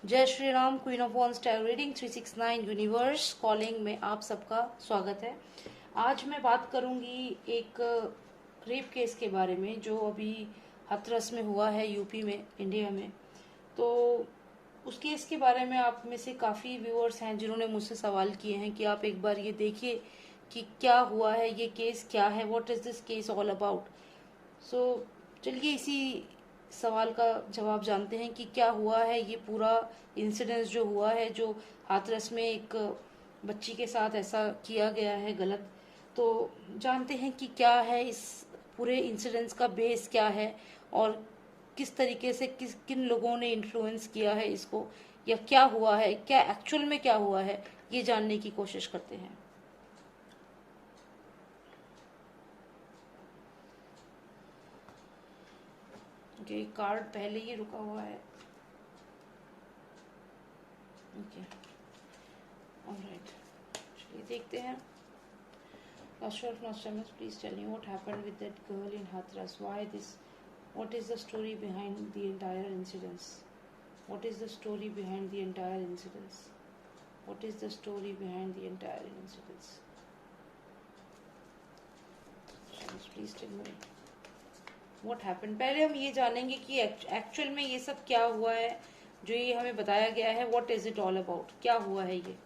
जय Shri Ram. Queen of wands tarot reading 369 universe calling में आप सबका स्वागत है। आज मैं बात करूंगी एक रेप केस के बारे में जो अभी हाथरस में हुआ है, यूपी में, इंडिया में। तो उस केस के बारे में आप में से काफ़ी व्यूअर्स हैं जिन्होंने मुझसे सवाल किए हैं कि आप एक बार ये देखिए कि क्या हुआ है, ये केस क्या है, what is this case all about. So चलिए इसी सवाल का जवाब जानते हैं कि क्या हुआ है ये पूरा इंसिडेंस जो हुआ है, जो हाथरस में एक बच्ची के साथ ऐसा किया गया है गलत। तो जानते हैं कि क्या है इस पूरे इंसिडेंस का बेस क्या है और किस तरीके से किन लोगों ने इन्फ्लुएंस किया है इसको, या क्या हुआ है, क्या एक्चुअल में क्या हुआ है, ये जानने की कोशिश करते हैं। ओके, कार्ड पहले ही रुका हुआ है। ओके, ऑलराइट, चलिए देखते हैं। Master of Nostradamus, please tell me what happened with that girl in Hathras. Why this? What is the story behind the entire incidents? What is the story behind the entire incidents? What is the story behind the entire incidents? Please tell me what happened. पहले हम ये जानेंगे कि actual में ये सब क्या हुआ है जो ये हमें बताया गया है। What is it all about? क्या हुआ है ये?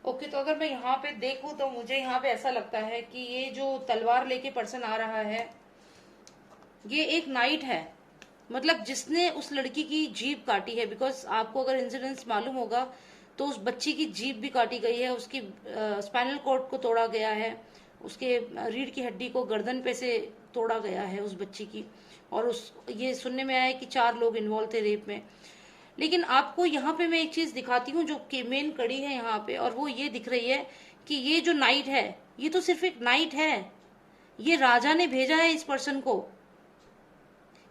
ओके, तो अगर मैं यहाँ पे देखूं तो मुझे यहाँ पे ऐसा लगता है कि ये जो तलवार लेके पर्सन आ रहा है ये एक नाइट है, मतलब जिसने उस लड़की की जीभ काटी है। बिकॉज आपको अगर इंसिडेंस मालूम होगा तो उस बच्ची की जीभ भी काटी गई है, उसकी स्पाइनल कॉर्ड को तोड़ा गया है, उसके रीढ़ की हड्डी को गर्दन पे से तोड़ा गया है उस बच्ची की। और उस ये सुनने में आया है कि 4 लोग इन्वॉल्व थे रेप में। लेकिन आपको यहाँ पे मैं एक चीज दिखाती हूँ जो कि मेन कड़ी है यहाँ पे, और वो ये दिख रही है कि ये जो नाइट है ये तो सिर्फ एक नाइट है। ये राजा ने भेजा है इस पर्सन को,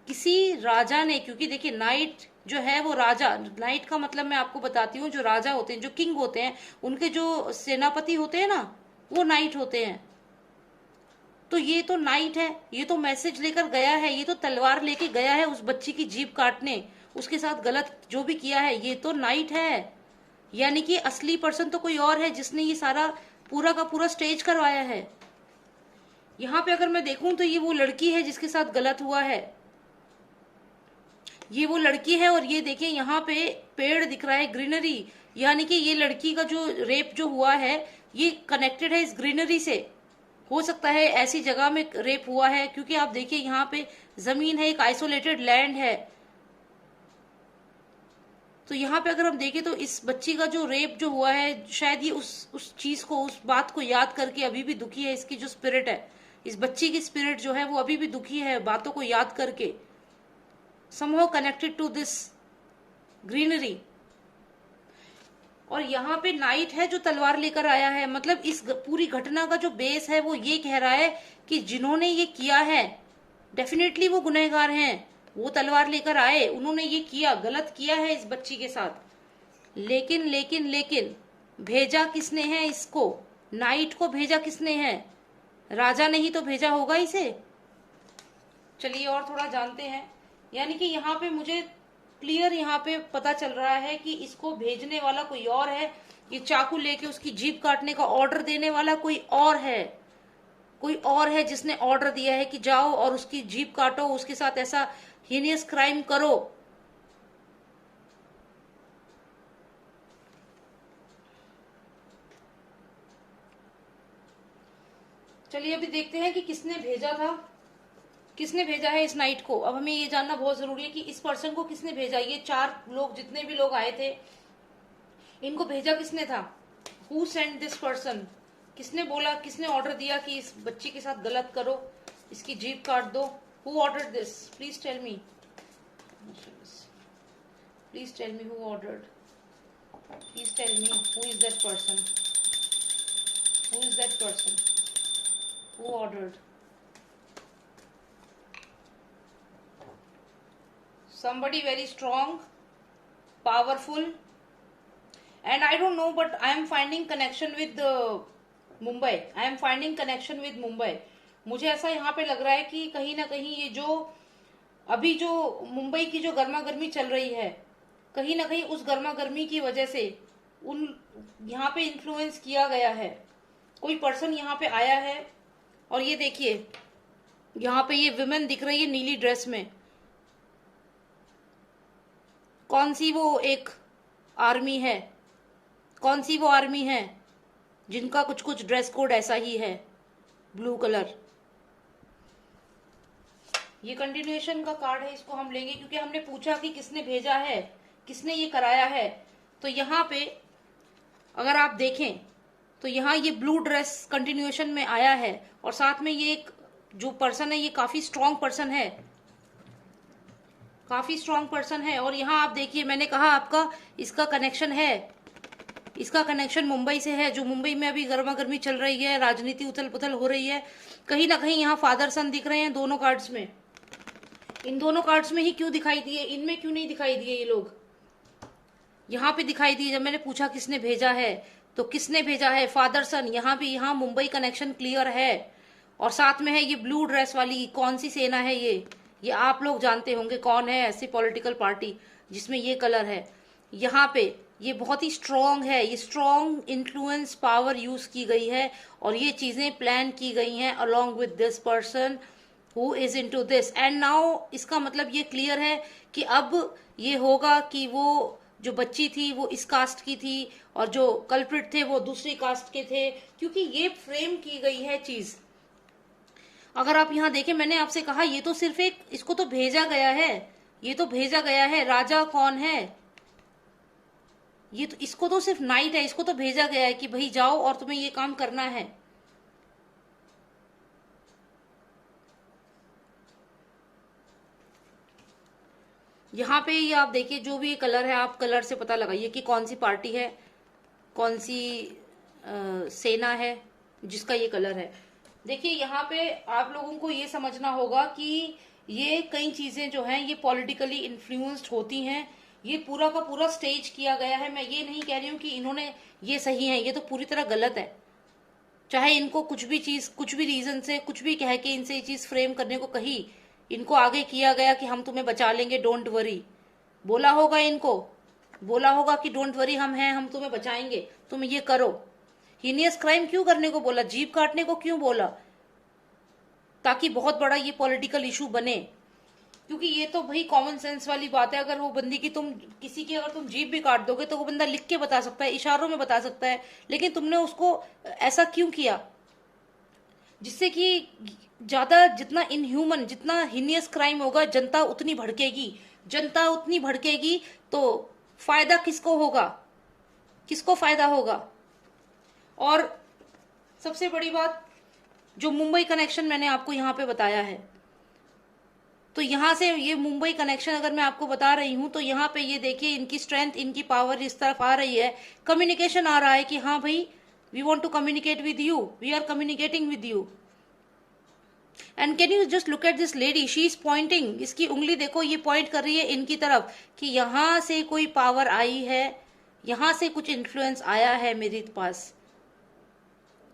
किसी राजा ने। क्योंकि देखिए नाइट जो है वो राजा, नाइट का मतलब मैं आपको बताती हूँ, जो राजा होते हैं, जो किंग होते हैं, उनके जो सेनापति होते हैं ना, वो नाइट होते हैं। तो ये तो नाइट है, ये तो मैसेज लेकर गया है, ये तो तलवार लेके गया है उस बच्ची की जीभ काटने, उसके साथ गलत जो भी किया है, ये तो नाइट है। यानी कि असली पर्सन तो कोई और है जिसने ये सारा पूरा का पूरा स्टेज करवाया है। यहाँ पे अगर मैं देखूं तो ये वो लड़की है जिसके साथ गलत हुआ है, ये वो लड़की है। और ये देखिए यहाँ पे पेड़ दिख रहा है, ग्रीनरी, यानी कि ये लड़की का जो रेप जो हुआ है ये कनेक्टेड है इस ग्रीनरी से। हो सकता है ऐसी जगह में रेप हुआ है, क्योंकि आप देखिए यहाँ पे जमीन है, एक आइसोलेटेड लैंड है। तो यहाँ पे अगर हम देखें तो इस बच्ची का जो रेप जो हुआ है, शायद ये उस चीज को, उस बात को याद करके अभी भी दुखी है। इसकी जो स्पिरिट है, इस बच्ची की स्पिरिट जो है वो अभी भी दुखी है, बातों को याद करके, somehow connected to this greenery। और यहाँ पे नाइट है जो तलवार लेकर आया है। मतलब इस पूरी घटना का जो बेस है वो ये कह रहा है कि जिन्होंने ये किया है डेफिनेटली वो गुनहगार हैं। वो तलवार लेकर आए, उन्होंने ये किया, गलत किया है इस बच्ची के साथ। लेकिन लेकिन लेकिन भेजा किसने है इसको? नाइट को भेजा किसने है? राजा ने ही तो भेजा होगा इसे। चलिए और थोड़ा जानते हैं। यानी कि यहाँ पे मुझे क्लियर यहाँ पे पता चल रहा है कि इसको भेजने वाला कोई और है, ये चाकू लेके उसकी जीभ काटने का ऑर्डर देने वाला कोई और है। कोई और है जिसने ऑर्डर दिया है कि जाओ और उसकी जीभ काटो, उसके साथ ऐसा हीनियस क्राइम करो। चलिए अभी देखते हैं कि किसने भेजा था, किसने भेजा है इस नाइट को। अब हमें ये जानना बहुत जरूरी है कि इस पर्सन को किसने भेजा। ये 4 लोग, जितने भी लोग आए थे, इनको भेजा किसने था? Who send this person? किसने बोला, किसने ऑर्डर दिया कि इस बच्ची के साथ गलत करो, इसकी जीभ काट दो? Who order this? Please tell me, please tell me who ordered, please tell me who is that person, who is that person, who ordered? somebody very strong, powerful, and I don't know, but I am finding connection with Mumbai. I am finding connection with Mumbai. मुझे ऐसा यहाँ पे लग रहा है कि कहीं ना कहीं ये जो अभी जो मुंबई की जो गर्मा गर्मी चल रही है, कहीं ना कहीं उस गर्मा गर्मी की वजह से उन यहाँ पे इन्फ्लुएंस किया गया है। कोई पर्सन यहाँ पे आया है और ये देखिए यहाँ पे ये विमेन दिख रही है नीली ड्रेस में। कौन सी वो एक आर्मी है, कौन सी वो आर्मी है जिनका कुछ कुछ ड्रेस कोड ऐसा ही है, ब्लू कलर। ये कंटिन्यूएशन का कार्ड है, इसको हम लेंगे क्योंकि हमने पूछा कि किसने भेजा है, किसने ये कराया है। तो यहाँ पे अगर आप देखें तो यहाँ ये ब्लू ड्रेस कंटिन्यूएशन में आया है और साथ में ये एक जो पर्सन है ये काफी स्ट्रांग पर्सन है, काफी स्ट्रांग पर्सन है। और यहाँ आप देखिए मैंने कहा आपका इसका कनेक्शन है, इसका कनेक्शन मुंबई से है। जो मुंबई में अभी गर्मा गर्मी चल रही है, राजनीति उथल पुथल हो रही है, कहीं ना कहीं यहाँ फादर सन दिख रहे हैं दोनों कार्ड्स में। इन दोनों कार्ड्स में ही क्यों दिखाई दिए, इनमें क्यों नहीं दिखाई दिए? ये लोग यहाँ पे दिखाई दिए। जब मैंने पूछा किसने भेजा है तो किसने भेजा है, फादर सन। यहाँ भी यहाँ मुंबई कनेक्शन क्लियर है। और साथ में है ये ब्लू ड्रेस वाली, कौन सी सेना है ये आप लोग जानते होंगे कौन है, ऐसी पॉलिटिकल पार्टी जिसमें ये कलर है। यहाँ पे ये बहुत ही स्ट्रॉन्ग है, ये स्ट्रॉन्ग इन्फ्लुएंस पावर यूज की गई है और ये चीजें प्लान की गई हैं along with this person who is into this. And now इसका मतलब ये क्लियर है कि अब ये होगा कि वो जो बच्ची थी वो इस कास्ट की थी और जो कल्प्रिट थे वो दूसरी कास्ट के थे, क्योंकि ये फ्रेम की गई है चीज। अगर आप यहाँ देखें, मैंने आपसे कहा ये तो सिर्फ एक, इसको तो भेजा गया है, ये तो भेजा गया है। राजा कौन है? ये तो, इसको तो सिर्फ नाइट है, इसको तो भेजा गया है कि भाई जाओ और तुम्हें ये काम करना है। यहाँ पे ये आप देखिए जो भी ये कलर है, आप कलर से पता लगाइए कि कौन सी पार्टी है, कौन सी सेना है जिसका ये कलर है। देखिए यहाँ पे आप लोगों को ये समझना होगा कि ये कई चीजें जो हैं ये पॉलिटिकली इन्फ्लुएंस्ड होती हैं। ये पूरा का पूरा स्टेज किया गया है। मैं ये नहीं कह रही हूँ कि इन्होंने ये सही है, ये तो पूरी तरह गलत है। चाहे इनको कुछ भी चीज, कुछ भी रीजन से, कुछ भी कह के इनसे ये चीज फ्रेम करने को कही, इनको आगे किया गया कि हम तुम्हें बचा लेंगे, डोंट वरी, बोला होगा इनको, बोला होगा कि डोंट वरी हम हैं, हम तुम्हें बचाएंगे, तुम ये करो। हीनियस क्राइम क्यों करने को बोला, जीभ काटने को क्यों बोला? ताकि बहुत बड़ा ये पॉलिटिकल इशू बने। क्योंकि ये तो भाई कॉमन सेंस वाली बात है। अगर वो बंदी की तुम किसी की अगर तुम जीभ भी काट दोगे तो वो बंदा लिख के बता सकता है, इशारों में बता सकता है, लेकिन तुमने उसको ऐसा क्यों किया जिससे कि ज्यादा, जितना इनह्यूमन, जितना हीनियस क्राइम होगा जनता उतनी भड़केगी, जनता उतनी भड़केगी तो फायदा किसको होगा, किसको फायदा होगा? और सबसे बड़ी बात, जो मुंबई कनेक्शन मैंने आपको यहाँ पे बताया है, तो यहाँ से ये मुंबई कनेक्शन अगर मैं आपको बता रही हूँ तो यहाँ पे ये देखिए इनकी स्ट्रेंथ, इनकी पावर इस तरफ आ रही है। कम्युनिकेशन आ रहा है कि हाँ भाई we want to communicate with you, we are communicating with you. And can you just look at this lady, she is pointing, इसकी उंगली देखो, ये पॉइंट कर रही है इनकी तरफ कि यहाँ से कोई पावर आई है, यहाँ से कुछ इन्फ्लुएंस आया है मेरे पास।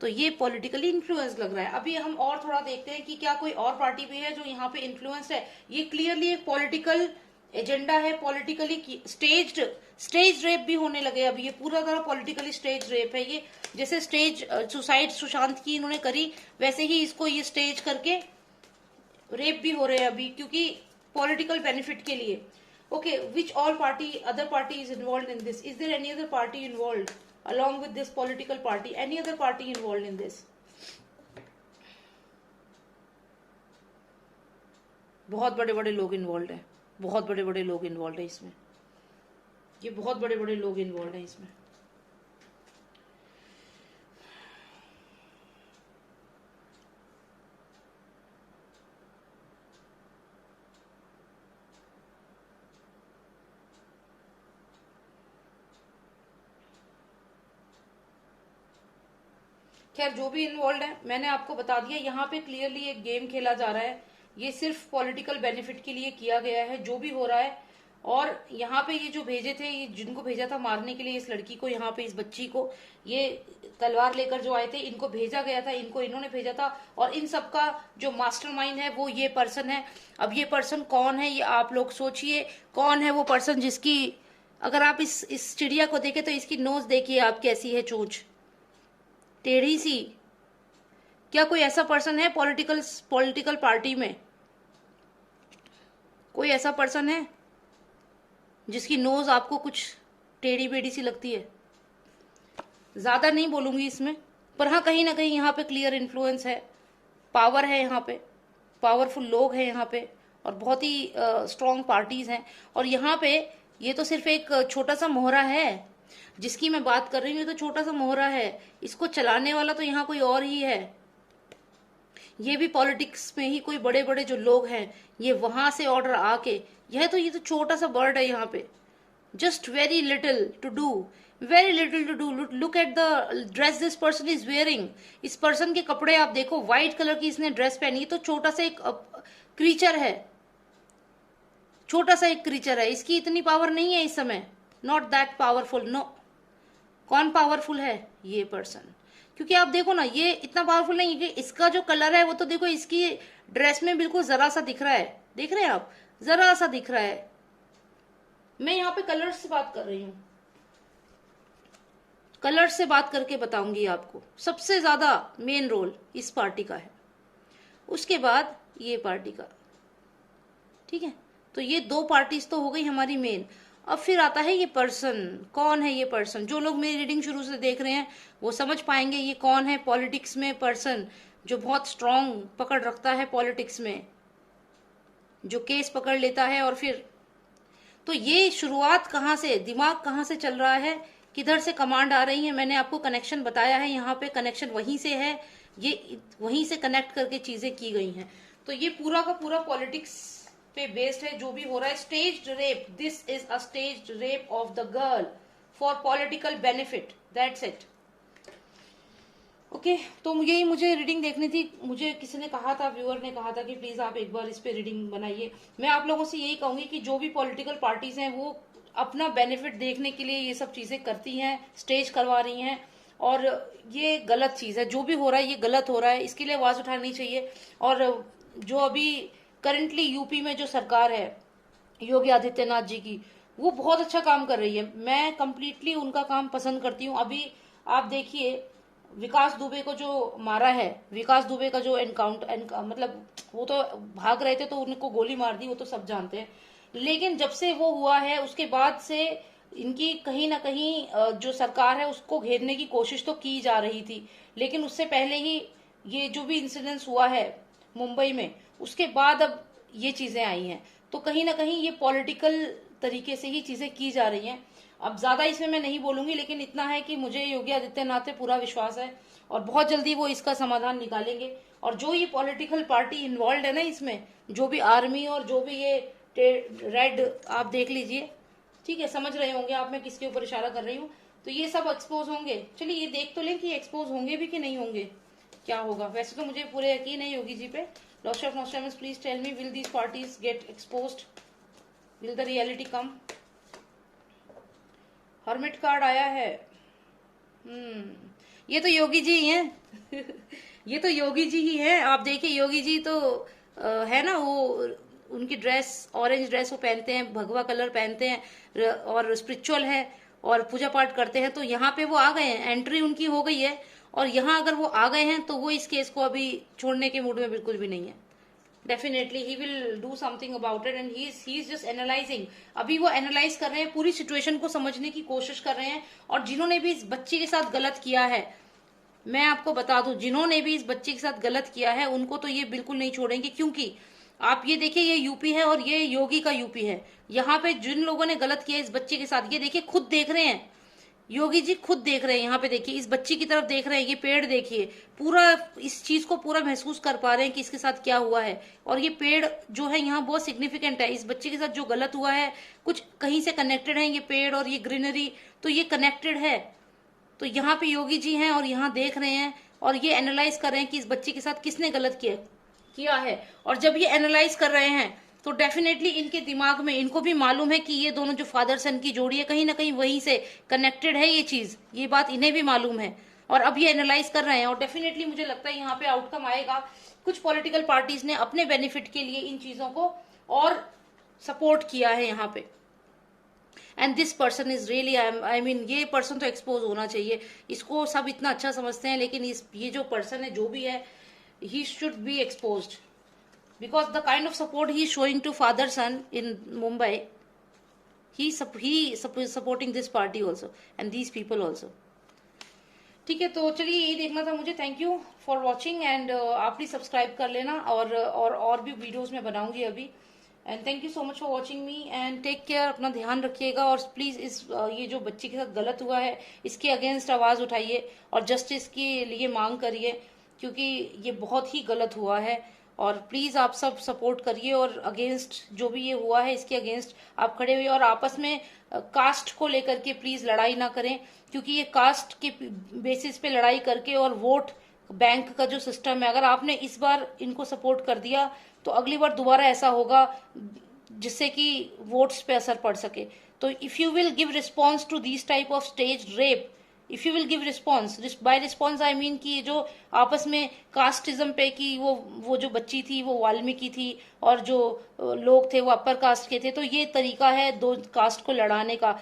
तो ये पॉलिटिकली इन्फ्लुएंस लग रहा है। अभी हम और थोड़ा देखते हैं कि क्या कोई और पार्टी भी है जो यहाँ पे इन्फ्लुएंस है। ये क्लियरली एक पॉलिटिकल एजेंडा है, पॉलिटिकली स्टेज रेप भी होने लगे अभी। ये पूरा तरह पॉलिटिकली स्टेज रेप है ये। जैसे स्टेज सुसाइड सुशांत की इन्होंने करी, वैसे ही इसको ये स्टेज करके रेप भी हो रहे हैं अभी, क्योंकि पॉलिटिकल बेनिफिट के लिए। Okay, which all party, other party is involve in this? Is there any other party involve along with this political party, any other party involved in this? बहुत बड़े बड़े लोग इन्वॉल्व हैं, बहुत बड़े बड़े लोग इन्वॉल्व हैं इसमें, ये बहुत बड़े बड़े लोग इन्वॉल्व हैं इसमें। खैर जो भी इन्वॉल्व है, मैंने आपको बता दिया। यहाँ पे क्लियरली एक गेम खेला जा रहा है ये सिर्फ पॉलिटिकल बेनिफिट के लिए किया गया है जो भी हो रहा है। और यहाँ पे ये जो भेजे थे, ये जिनको भेजा था मारने के लिए इस लड़की को, यहाँ पे इस बच्ची को, ये तलवार लेकर जो आए थे इनको भेजा गया था, इनको इन्होंने भेजा था। और इन सब का जो मास्टरमाइंड है वो ये पर्सन है। अब ये पर्सन कौन है, ये आप लोग सोचिए। कौन है वो पर्सन जिसकी, अगर आप इस चिड़िया को देखें तो इसकी नोज देखिए आप कैसी है, चोंच टेढ़ी सी। क्या कोई ऐसा पर्सन है पॉलिटिकल पार्टी में, कोई ऐसा पर्सन है जिसकी नोज आपको कुछ टेढ़ी बेढ़ी सी लगती है? ज्यादा नहीं बोलूंगी इसमें, पर हाँ कहीं ना कहीं यहाँ पे क्लियर इन्फ्लुएंस है, पावर है यहाँ पे, पावरफुल लोग हैं यहाँ पे, और बहुत ही स्ट्रॉन्ग पार्टीज हैं। और यहाँ पे ये तो सिर्फ एक छोटा सा मोहरा है जिसकी मैं बात कर रही हूँ, ये तो छोटा सा मोहरा है, इसको चलाने वाला तो यहाँ कोई और ही है। ये भी पॉलिटिक्स में ही कोई बड़े बड़े जो लोग हैं, ये वहां से ऑर्डर आके, ये तो छोटा सा बर्ड है यहाँ पे। Just very little to do, very little to do. Look at the dress this person is wearing. इस पर्सन के कपड़े आप देखो, व्हाइट कलर की इसने ड्रेस पहनी है, तो छोटा सा एक क्रीचर है, छोटा सा एक क्रीचर है। इसकी इतनी पावर नहीं है इस समय, नॉट दैट पावरफुल, नो। कौन पावरफुल है? ये पर्सन। क्योंकि आप देखो ना, ये इतना पावरफुल नहीं है कि इसका जो कलर है वो तो देखो इसकी ड्रेस में बिल्कुल जरा सा दिख रहा है, देख रहे हैं आप, जरा सा दिख रहा है। मैं यहाँ पे कलर्स से बात कर रही हूं, कलर्स से बात करके बताऊंगी आपको। सबसे ज्यादा मेन रोल इस पार्टी का है, उसके बाद ये पार्टी का, ठीक है। तो ये दो पार्टीज तो हो गई हमारी मेन। अब फिर आता है ये पर्सन। कौन है ये पर्सन? जो लोग मेरी रीडिंग शुरू से देख रहे हैं वो समझ पाएंगे ये कौन है पॉलिटिक्स में पर्सन, जो बहुत स्ट्रांग पकड़ रखता है पॉलिटिक्स में, जो केस पकड़ लेता है। और फिर तो ये शुरुआत कहाँ से, दिमाग कहाँ से चल रहा है, किधर से कमांड आ रही है, मैंने आपको कनेक्शन बताया है। यहाँ पे कनेक्शन वहीं से है, ये वहीं से कनेक्ट करके चीजें की गई हैं। तो ये पूरा का पूरा पॉलिटिक्स पे बेस्ड है जो भी हो रहा है। Staged rape, this is a staged rape of the girl for political benefit, that's it. Okay, तो मुझे रीडिंग देखनी थी। मुझे किसी ने कहा था, व्यूअर ने कहा था कि प्लीज आप एक बार इस पे रीडिंग बनाइए। मैं आप लोगों से यही कहूंगी कि जो भी पॉलिटिकल पार्टीज हैं वो अपना बेनिफिट देखने के लिए ये सब चीजें करती हैं, स्टेज करवा रही हैं, और ये गलत चीज है। जो भी हो रहा है ये गलत हो रहा है, इसके लिए आवाज उठानी चाहिए। और जो अभी करंटली यूपी में जो सरकार है योगी आदित्यनाथ जी की, वो बहुत अच्छा काम कर रही है। मैं कंप्लीटली उनका काम पसंद करती हूँ। अभी आप देखिए, विकास दुबे को जो मारा है, विकास दुबे का जो एनकाउंटर, मतलब वो तो भाग रहे थे तो उनको गोली मार दी, वो तो सब जानते हैं। लेकिन जब से वो हुआ है उसके बाद से इनकी कहीं ना कहीं जो सरकार है उसको घेरने की कोशिश तो की जा रही थी। लेकिन उससे पहले ही ये जो भी इंसिडेंस हुआ है मुंबई में, उसके बाद अब ये चीजें आई हैं। तो कहीं ना कहीं ये पॉलिटिकल तरीके से ही चीजें की जा रही हैं। अब ज्यादा इसमें मैं नहीं बोलूंगी, लेकिन इतना है कि मुझे योगी आदित्यनाथ पे पूरा विश्वास है और बहुत जल्दी वो इसका समाधान निकालेंगे। और जो ये पॉलिटिकल पार्टी इन्वॉल्व है ना इसमें, जो भी आर्मी और जो भी ये रेड, आप देख लीजिए, ठीक है, समझ रहे होंगे आप मैं किसके ऊपर इशारा कर रही हूँ। तो ये सब एक्सपोज होंगे। चलिए ये देख तो लें कि एक्सपोज होंगे भी कि नहीं होंगे, क्या होगा। वैसे तो मुझे पूरे यकीन है योगी जी पे। Lord of Nostradamus, please tell me, will these parties get exposed, will the reality come. Hermit card आया है। ये तो योगी जी ही हैं ये तो योगी जी ही हैं। आप देखिए, योगी जी तो है ना, वो उनकी ड्रेस, ऑरेंज ड्रेस वो पहनते हैं, भगवा कलर पहनते हैं और स्पिरिचुअल है और पूजा पाठ करते हैं। तो यहाँ पे वो आ गए हैं, एंट्री उनकी हो गई है। और यहाँ अगर वो आ गए हैं तो वो इस केस को अभी छोड़ने के मूड में बिल्कुल भी नहीं है। Definitely he will do something about it and he is just analysing. अभी वो एनालाइज कर रहे हैं, पूरी सिचुएशन को समझने की कोशिश कर रहे हैं। और जिन्होंने भी इस बच्ची के साथ गलत किया है, मैं आपको बता दूं, जिन्होंने भी इस बच्ची के साथ गलत किया है उनको तो ये बिल्कुल नहीं छोड़ेंगे। क्योंकि आप ये देखिए, ये यूपी है और ये योगी का यूपी है। यहाँ पे जिन लोगों ने गलत किया इस बच्ची के साथ, ये देखिए खुद देख रहे हैं, योगी जी खुद देख रहे हैं। यहाँ पे देखिए, इस बच्ची की तरफ देख रहे हैं, ये पेड़ देखिए, पूरा इस चीज को पूरा महसूस कर पा रहे हैं कि इसके साथ क्या हुआ है। और ये पेड़ जो है यहाँ बहुत सिग्निफिकेंट है। इस बच्ची के साथ जो गलत हुआ है कुछ कहीं से कनेक्टेड है, ये पेड़ और ये ग्रीनरी, तो ये कनेक्टेड है। तो यहाँ पे योगी जी हैं और यहाँ देख रहे हैं और ये एनालाइज कर रहे हैं कि इस बच्ची के साथ किसने गलत किया। किया है, और जब ये एनालाइज कर रहे हैं तो डेफिनेटली इनके दिमाग में, इनको भी मालूम है कि ये दोनों जो फादर सन की जोड़ी है कहीं ना कहीं वहीं से कनेक्टेड है ये चीज, ये बात इन्हें भी मालूम है, और अब ये एनालाइज कर रहे हैं, और डेफिनेटली मुझे लगता है यहाँ पे आउटकम आएगा। कुछ पॉलिटिकल पार्टीज ने अपने बेनिफिट के लिए इन चीजों को और सपोर्ट किया है यहाँ पे, and this person is really, I mean ये पर्सन तो एक्सपोज होना चाहिए। इसको सब इतना अच्छा समझते हैं, लेकिन ये जो पर्सन है जो भी है, he should be exposed, because the kind of support he is showing to father son in Mumbai, he is supporting this party also and these people also। ठीक है, तो चलिए यही देखना था मुझे। Thank you for watching, and आप please subscribe कर लेना, और भी वीडियोस में बनाऊंगी अभी। And thank you so much for watching me, and take care, अपना ध्यान रखिएगा, और प्लीज इस ये जो बच्ची के साथ गलत हुआ है इसके अगेंस्ट आवाज उठाइए और जस्टिस के लिए मांग करिए, क्योंकि ये बहुत ही गलत हुआ है। और प्लीज आप सब सपोर्ट करिए, और अगेंस्ट जो भी ये हुआ है इसके अगेंस्ट आप खड़े हुए, और आपस में कास्ट को लेकर के प्लीज लड़ाई ना करें, क्योंकि ये कास्ट के बेसिस पे लड़ाई करके, और वोट बैंक का जो सिस्टम है, अगर आपने इस बार इनको सपोर्ट कर दिया तो अगली बार दोबारा ऐसा होगा जिससे कि वोट्स पे असर पड़ सके। तो if you will give response to this type of stage rape, if you will give response, by response I mean कि जो आपस में कास्टिज्म पे, कि वो जो बच्ची थी वो वाल्मीकि थी और जो लोग थे वो अपर कास्ट के थे, तो ये तरीका है दो कास्ट को लड़ाने का।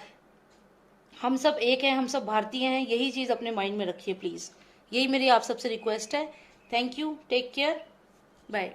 हम सब एक हैं, हम सब भारतीय हैं, यही चीज अपने माइंड में रखिए प्लीज, यही मेरी आप सबसे रिक्वेस्ट है। Thank you, take care, bye.